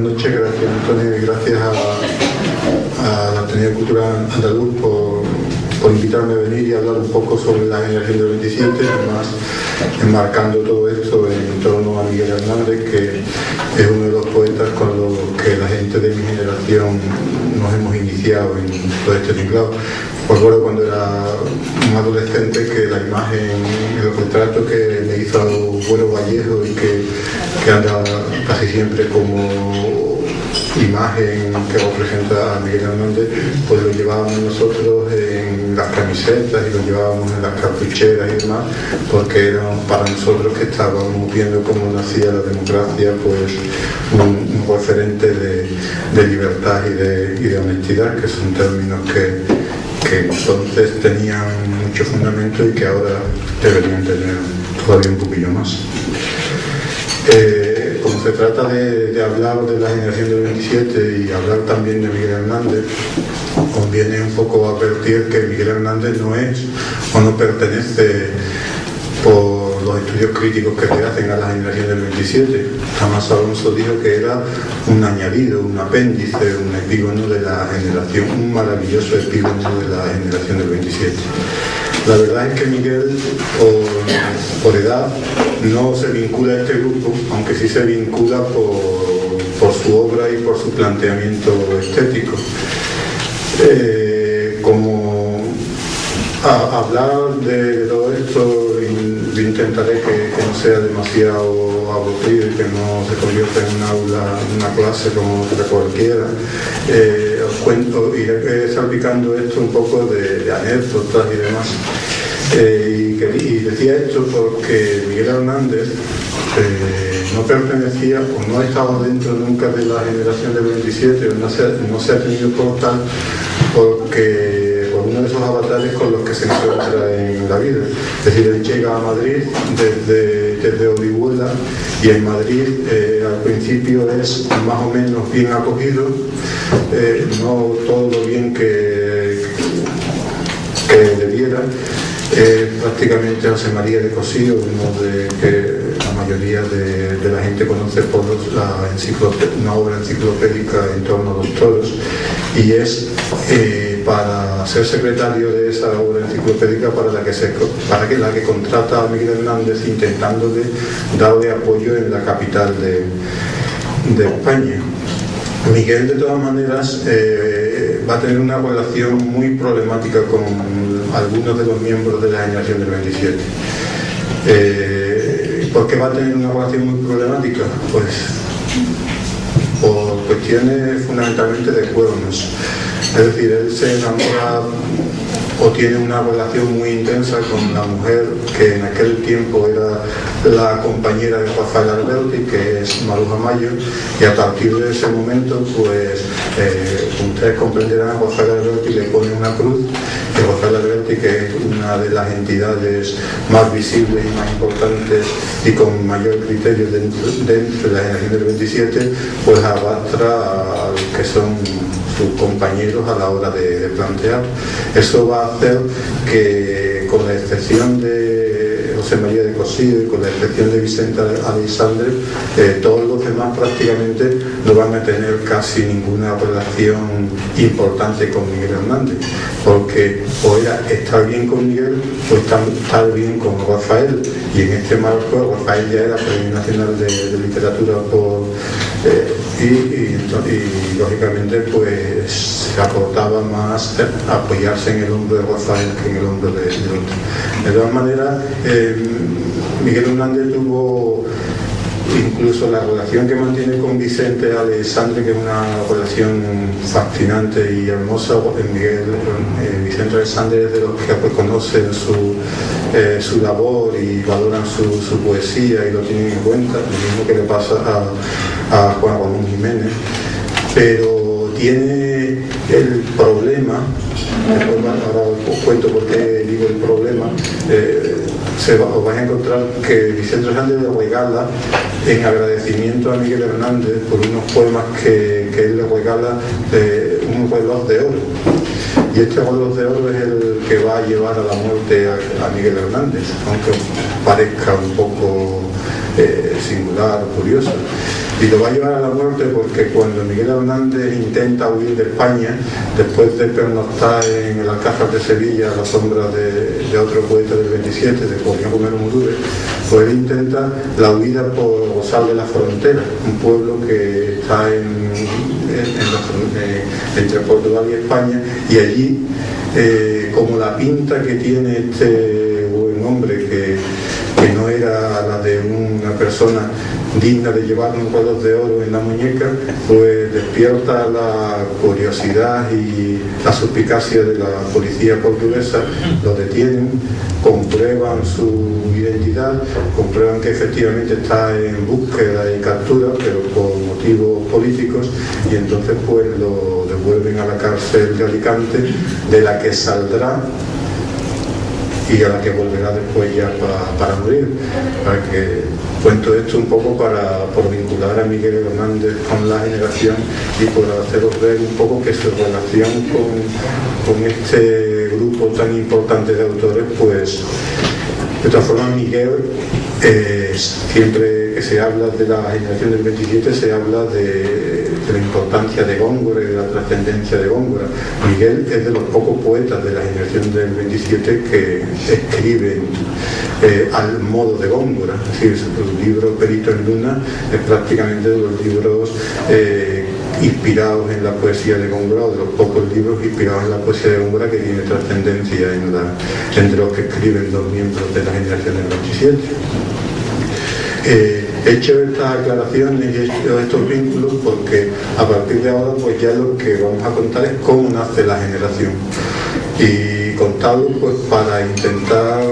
noches, gracias Antonio y gracias a la Ateneo Cultural Andaluz por invitarme a venir y hablar un poco sobre la generación del 27, además enmarcando todo esto en torno a Miguel Hernández, que es uno de los poetas con los que la gente de mi generación nos hemos iniciado en todo este tinglado. Recuerdo cuando era un adolescente que la imagen, el retrato que me hizo Abuelo Vallejo y que anda casi siempre como imagen que representa a Miguel Hernández, pues lo llevábamos nosotros en las camisetas y lo llevábamos en las cartucheras y demás, porque era para nosotros que estábamos viendo cómo nacía la democracia, pues un referente de libertad y de honestidad, que son términos que entonces tenían mucho fundamento y que ahora deberían tener todavía un poquillo más. Como se trata de hablar de la generación del 27 y hablar también de Miguel Hernández, conviene un poco advertir que Miguel Hernández no es o no pertenece, por los estudios críticos que se hacen, a la generación del 27. Jamás Alonso dijo que era un añadido, un apéndice, un epígono de la generación, un maravilloso epígono de la generación del 27. La verdad es que Miguel, por edad, no se vincula a este grupo, aunque sí se vincula por su obra y por su planteamiento estético. Como hablar de todo esto, intentaré que no sea demasiado aburrido y que no se convierta en una clase como otra cualquiera. Os cuento, iré salpicando esto un poco de anécdotas y demás. Y decía esto porque Miguel Hernández no pertenecía o no ha estado dentro nunca de la generación del 27, o no se ha tenido por tal, porque por uno de esos avatares con los que se encuentra en la vida. Es decir, él llega a Madrid desde Orihuela, y en Madrid al principio es más o menos bien acogido, no todo lo bien que debiera. Prácticamente José María de Cosío, uno de que la mayoría de la gente conoce por una obra enciclopédica en torno a los toros, y es para ser secretario de esa obra enciclopédica para la que contrata a Miguel Hernández, intentando darle apoyo en la capital de España. Miguel, de todas maneras, va a tener una relación muy problemática con algunos de los miembros de la generación del 27. ¿Por qué va a tener una relación muy problemática? Pues por cuestiones fundamentalmente de cuernos. Es decir, él se enamora o tiene una relación muy intensa con la mujer que en aquel tiempo era la compañera de Rafael Alberti, que es Maruja Mayo, y a partir de ese momento, pues, como ustedes comprenderán, Rafael Alberti le pone una cruz, y Rafael Alberti, que es una de las entidades más visibles y más importantes y con mayor criterio dentro de la generación del 27, pues arrastra a los que son sus compañeros a la hora de plantear. Eso va a hacer que, con la excepción de José María de Cosío y con la excepción de Vicente Aleixandre, todos los demás prácticamente no van a tener casi ninguna relación importante con Miguel Hernández, porque o era estar bien con Miguel o estar bien con Rafael, y en este marco Rafael ya era Premio Nacional de Literatura y lógicamente pues se aportaba más apoyarse en el hombro de Rafael que en el hombro de otro. De todas maneras, Miguel Hernández tuvo incluso la relación que mantiene con Vicente Aleixandre, que es una relación fascinante y hermosa. Vicente Aleixandre es de los que pues conocen su labor y valoran su poesía y lo tienen en cuenta, lo mismo que le pasa a Juan Ramón Jiménez, pero tiene el problema, ahora os cuento por qué digo el problema. Os vais a encontrar que Vicente Hernández le regala, en agradecimiento a Miguel Hernández por unos poemas que él le regala, un reloj de oro. Y este Golos de Oro es el que va a llevar a la muerte a Miguel Hernández, aunque parezca un poco singular o curioso. Y lo va a llevar a la muerte porque cuando Miguel Hernández intenta huir de España, después de pernoctar en el Alcázar de Sevilla a la sombra de otro poeta del 27, de Julián Romero Murube, pues él intenta la huida por Rosal de la Frontera, un pueblo que está entre Portugal y España, y allí, como la pinta que tiene este buen hombre, que no era la de una persona digna de llevar un Golos de Oro en la muñeca, pues despierta la curiosidad y la suspicacia de la policía portuguesa. Lo detienen, comprueban su identidad, comprueban que efectivamente está en búsqueda y captura, pero por motivos políticos, y entonces pues lo devuelven a la cárcel de Alicante, de la que saldrá y a la que volverá después ya para morir. Para que cuento esto un poco por vincular a Miguel Hernández con la generación y por haceros ver un poco que su relación con este grupo tan importante de autores, pues de todas formas Miguel, siempre que se habla de la generación del 27 se habla de la importancia de Góngora y de la trascendencia de Góngora. Miguel es de los pocos poetas de la generación del 27 que escriben al modo de Góngora. Es decir, su libro Perito en Luna es prácticamente de los libros inspirados en la poesía de Góngora, o de los pocos libros inspirados en la poesía de Góngora que tiene trascendencia entre los que escriben los miembros de la generación del 27. He hecho estas aclaraciones y he hecho estos vínculos porque a partir de ahora pues ya lo que vamos a contar es cómo nace la generación, y contarlo pues para intentar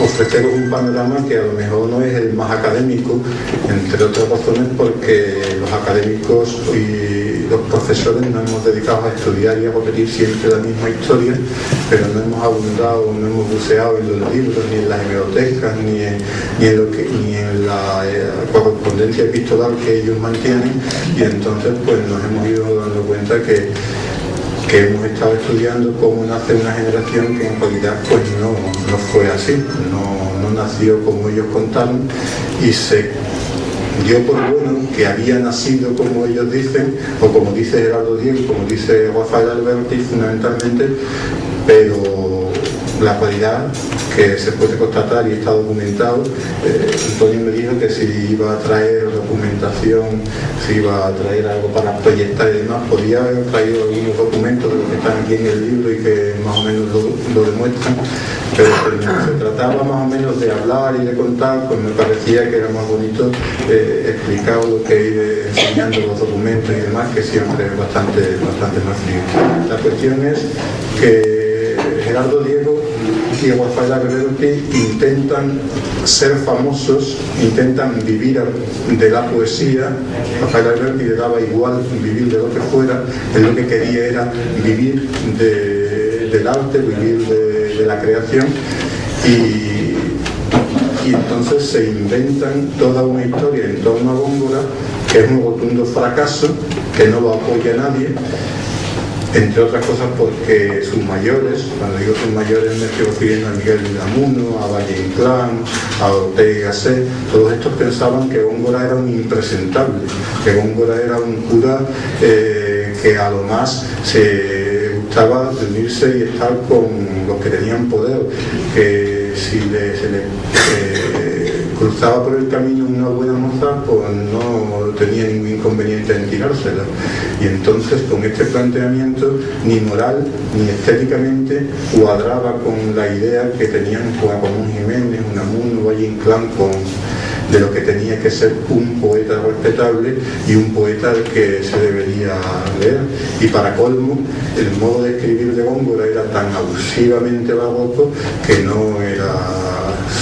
ofreceros un panorama que a lo mejor no es el más académico, entre otras razones porque los académicos y los profesores nos hemos dedicado a estudiar y a repetir siempre la misma historia, pero no hemos abundado, no hemos buceado en los libros, ni en las hemerotecas, ni en la correspondencia epistolar que ellos mantienen, y entonces pues nos hemos ido dando cuenta que hemos estado estudiando cómo nace una generación que en realidad pues no fue así, no nació como ellos contaron, y se dio por bueno que había nacido como ellos dicen, o como dice Gerardo Diego, como dice Rafael Alberti fundamentalmente, pero la realidad que se puede constatar y está documentado. Antonio me dijo que si iba a traer documentación, si iba a traer algo para proyectar y demás, podía haber traído algunos documentos de los que están aquí en el libro y que más o menos lo demuestran, pero como se trataba más o menos de hablar y de contar, pues me parecía que era más bonito explicar lo que ir enseñando los documentos y demás, que siempre es bastante más frío. La cuestión es que Gerardo Diego y Rafael Alberti intentan ser famosos, intentan vivir de la poesía. Rafael Alberti le daba igual vivir de lo que fuera, él lo que quería era vivir del arte, vivir de la creación, y entonces se inventan toda una historia en torno a Góngora que es un rotundo fracaso, que no lo apoya nadie, entre otras cosas porque sus mayores, cuando digo sus mayores me estoy refiriendo a Miguel de Unamuno, a Valle Inclán, a Ortega y Gasset, todos estos pensaban que Góngora era un impresentable, que Góngora era un cura que a lo más se gustaba de unirse y estar con los que tenían poder, que si se le cruzaba por el camino una buena moza, pues no tenía ningún inconveniente en tirársela. Y entonces con este planteamiento ni moral ni estéticamente cuadraba con la idea que tenían Juan Ramón Jiménez, Unamuno, Valle Inclán, de lo que tenía que ser un poeta respetable y un poeta al que se debería leer. Y para colmo, el modo de escribir de Góngora era tan abusivamente barroco que no era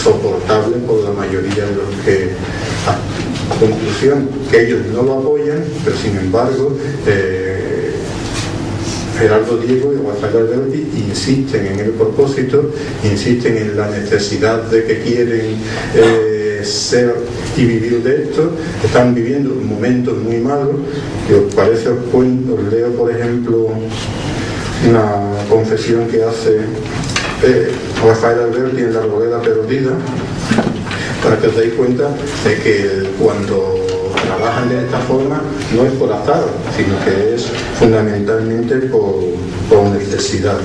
soportable por la mayoría de los que... conclusión, que ellos no lo apoyan, pero sin embargo Gerardo Diego y Rafael Alberti insisten en el propósito, insisten en la necesidad de que quieren ser y vivir de esto. Están viviendo momentos muy malos, que os parece os leo por ejemplo una confesión que hace Rafael Alberti en La Arboleda Perdida, para que os deis cuenta de que cuando trabajan de esta forma no es por azar, sino que es fundamentalmente por necesidad.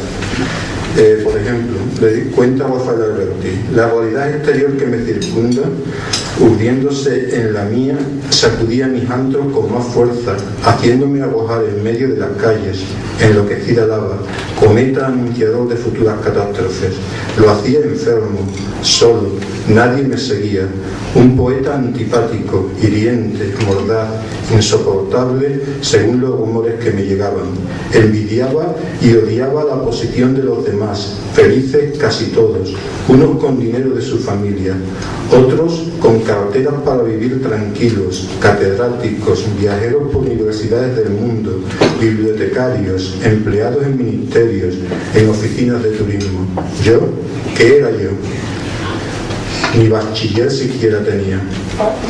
Por ejemplo, le cuenta Rafael Alberti: la realidad exterior que me circunda, urdiéndose en la mía, sacudía mis antros con más fuerza, haciéndome arrojar en medio de las calles, enloquecida lava, cometa anunciador de futuras catástrofes. Lo hacía enfermo, solo, nadie me seguía, un poeta antipático, hiriente, mordaz, insoportable según los rumores que me llegaban. Envidiaba y odiaba la posición de los demás, felices casi todos, unos con dinero de su familia, otros con carteras para vivir tranquilos, catedráticos, viajeros por universidades del mundo, bibliotecarios, empleados en ministerios, en oficinas de turismo. ¿Yo? ¿Qué era yo? Ni bachiller siquiera tenía.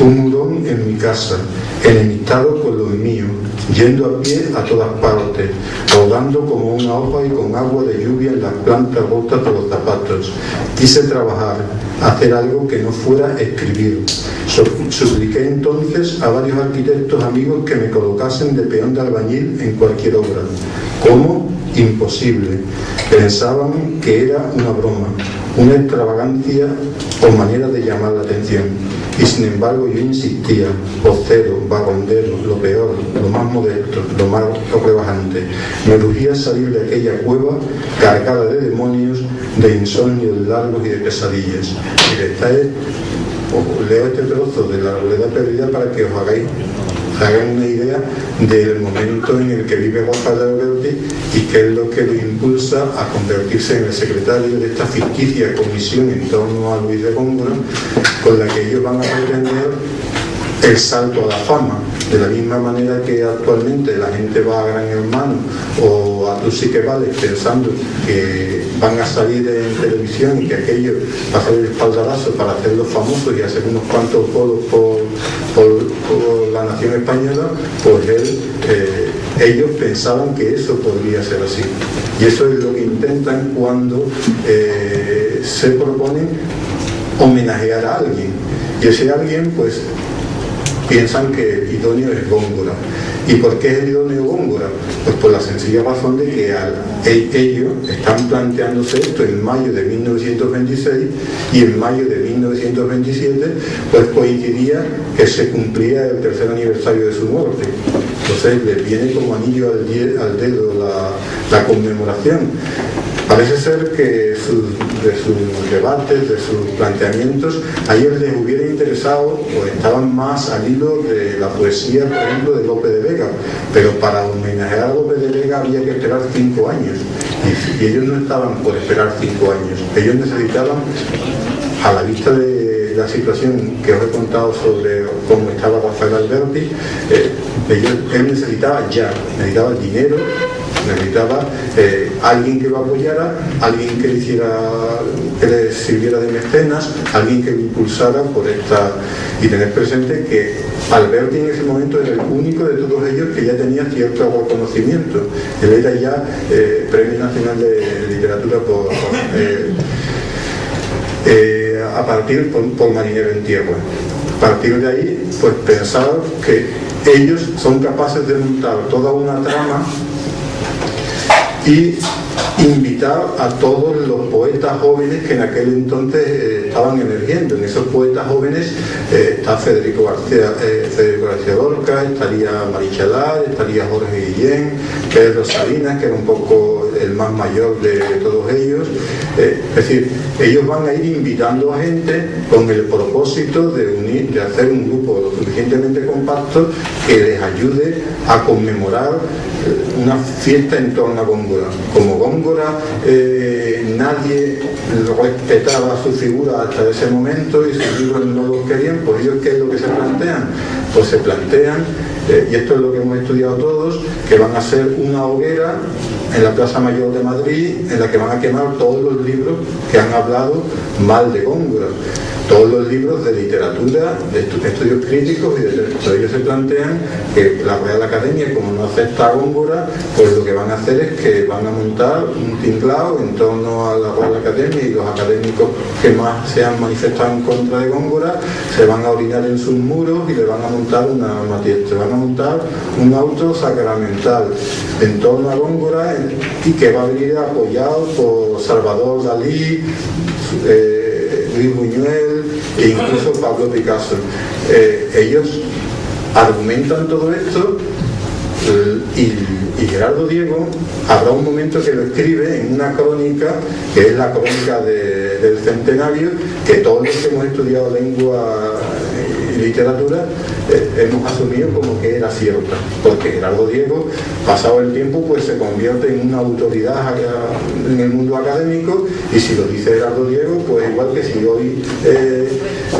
Un hurón en mi casa, enemistado con los míos, yendo a pie a todas partes, rodando como una hoja y con agua de lluvia en las plantas rotas de los zapatos. Quise trabajar, hacer algo que no fuera escribir. Supliqué entonces a varios arquitectos amigos que me colocasen de peón de albañil en cualquier obra. ¿Cómo? Imposible. Pensaban que era una broma, una extravagancia o manera de llamar la atención. Y sin embargo yo insistía, vocero, vagondero, lo peor, lo más modesto, lo más rebajante. Me urgía salir de aquella cueva cargada de demonios, de insomnios largos y de pesadillas. Os leo este trozo de La Arboleda Perdida para que os hagan una idea del momento en el que vive Rafael Alberti y qué es lo que lo impulsa a convertirse en el secretario de esta ficticia comisión en torno a Luis de Góngora, con la que ellos van a pretender el salto a la fama, de la misma manera que actualmente la gente va a Gran Hermano o a Tú sí que vales pensando que van a salir en televisión y que aquello va a ser el espaldarazo para hacerlos famosos y hacer unos cuantos polos por la nación española. Pues ellos pensaban que eso podría ser así, y eso es lo que intentan cuando se proponen homenajear a alguien, y ese alguien pues piensan que el idóneo es Góngora. ¿Y por qué es el idóneo Góngora? Pues por la sencilla razón de que ellos están planteándose esto en mayo de 1926 y en mayo de 1927 pues coincidía que se cumplía el tercer aniversario de su muerte. Entonces les viene como anillo al dedo la conmemoración. Parece ser que de sus debates, de sus planteamientos, a ellos les hubiera interesado o estaban más al hilo de la poesía, por ejemplo, de Lope de Vega, pero para homenajear a Lope de Vega había que esperar 5 años, y ellos no estaban por esperar 5 años, ellos necesitaban, a la vista de la situación que os he contado sobre cómo estaba Rafael Alberti, él necesitaba dinero, necesitaba alguien que lo apoyara, alguien que le sirviera de mecenas, alguien que lo impulsara por esta, y tener presente que Alberti en ese momento era el único de todos ellos que ya tenía cierto reconocimiento. Él era ya Premio Nacional de Literatura a partir por Marinero en Tierra. A partir de ahí, pues pensar que ellos son capaces de montar toda una trama y invitar a todos los poetas jóvenes que en aquel entonces estaban emergiendo. En esos poetas jóvenes está Federico García Lorca, estaría Marichalar, estaría Jorge Guillén, Pedro Salinas, que era un poco el más mayor de todos ellos. Es decir, ellos van a ir invitando a gente con el propósito de hacer un grupo lo suficientemente compacto que les ayude a conmemorar una fiesta en torno a Góngora. Como Góngora nadie respetaba su figura hasta ese momento y sus libros no los querían, pues ellos ¿qué es lo que se plantean? Pues se plantean, y esto es lo que hemos estudiado todos, que van a hacer una hoguera en la Plaza Mayor de Madrid en la que van a quemar todos los libros que han hablado mal de Góngora. todos los libros de literatura, de estudios críticos y de texto. Ellos se plantean que la Real Academia, como no acepta a Góngora, pues lo que van a hacer es que van a montar un tinglao en torno a la Real Academia, y los académicos que más se han manifestado en contra de Góngora se van a orinar en sus muros y le van a montar se van a montar un auto sacramental en torno a Góngora, y que va a venir apoyado por Salvador Dalí, Luis Buñuel e incluso Pablo Picasso. Ellos argumentan todo esto, y Gerardo Diego habrá un momento que lo escribe en una crónica, que es la crónica del centenario, que todos los que hemos estudiado lengua y literatura hemos asumido como que era cierta, porque Gerardo Diego, pasado el tiempo, pues se convierte en una autoridad en el mundo académico, y si lo dice Gerardo Diego, pues igual que si hoy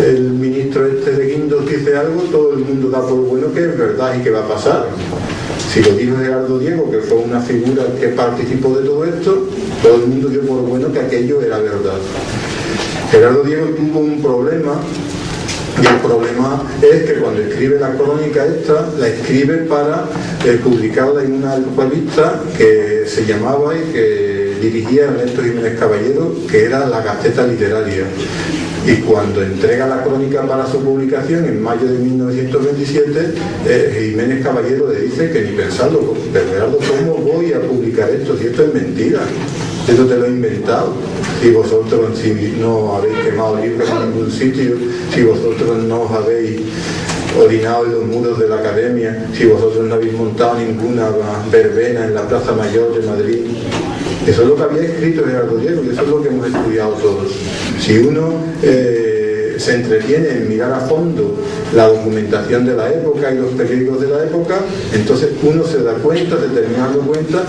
el ministro de Guindos dice algo, todo el mundo da por bueno que es verdad y que va a pasar. Si lo dijo Gerardo Diego, que fue una figura que participó de todo esto, todo el mundo dio por bueno que aquello era verdad. Gerardo Diego tuvo un problema, y el problema es que cuando escribe la crónica esta, la escribe para publicarla en una revista que se llamaba y que dirigía Ernesto Jiménez Caballero, que era La Gaceta Literaria. Y cuando entrega la crónica para su publicación en mayo de 1927, Jiménez Caballero le dice que ni pensarlo, pero Gerardo, ¿cómo voy a publicar esto? Si esto es mentira, esto te lo he inventado. Si vosotros no habéis quemado libros en ningún sitio, si vosotros no os habéis orinado en los muros de la academia, si vosotros no habéis montado ninguna verbena en la Plaza Mayor de Madrid. Eso es lo que había escrito Gerardo Diego, y eso es lo que hemos estudiado todos. Si uno se entretiene en mirar a fondo la documentación de la época y los periódicos de la época, entonces uno se da cuenta, se termina dando cuenta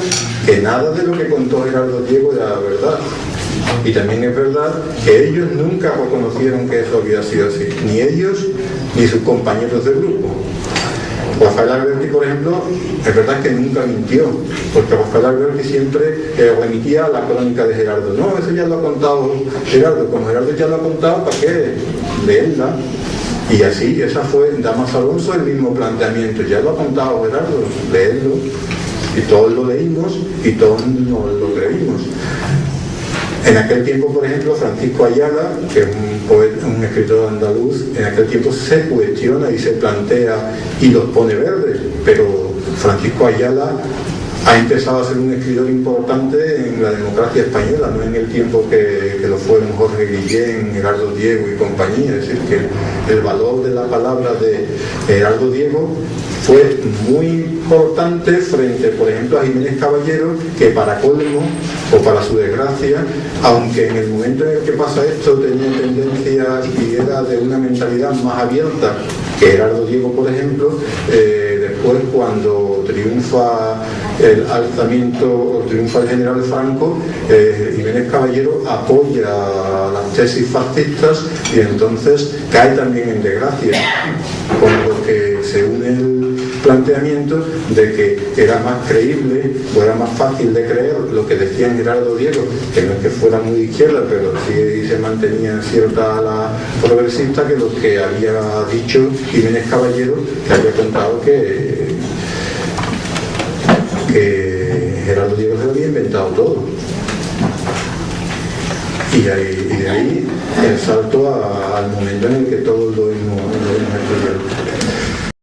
que nada de lo que contó Gerardo Diego era verdad. Y también es verdad que ellos nunca reconocieron que eso había sido así, ni ellos ni sus compañeros de grupo. Rafael Alberti, por ejemplo, es verdad que nunca mintió, porque Rafael Alberti siempre remitía a la crónica de Gerardo. No, eso ya lo ha contado Gerardo, como Gerardo ya lo ha contado, ¿para qué leerla? Y así, esa fue Damas Alonso, el mismo planteamiento, ya lo ha contado Gerardo, leerlo. Y todos lo leímos y todos nos lo creímos. En aquel tiempo, por ejemplo, Francisco Ayala, que es un poeta, un escritor andaluz, en aquel tiempo se cuestiona y se plantea y los pone verdes, pero Francisco Ayala ha empezado a ser un escritor importante en la democracia española, no en el tiempo que lo fueron Jorge Guillén, Gerardo Diego y compañía. Es decir, que el valor de la palabra de Gerardo Diego fue muy importante frente, por ejemplo, a Jiménez Caballero, que para colmo, o para su desgracia, aunque en el momento en el que pasa esto tenía tendencia y era de una mentalidad más abierta que Gerardo Diego, por ejemplo, después cuando triunfa el alzamiento, triunfa el general Franco, Jiménez Caballero apoya las tesis fascistas y entonces cae también en desgracia, con lo que se une el planteamiento de que era más creíble o era más fácil de creer lo que decía Gerardo Diego, que no es que fuera muy de izquierda, pero sí se mantenía en cierta ala progresista, que lo que había dicho Jiménez Caballero, que había contado que Gerardo Diego se lo había inventado todo. Y de ahí el salto al momento en el que todos lo hemos estudiado.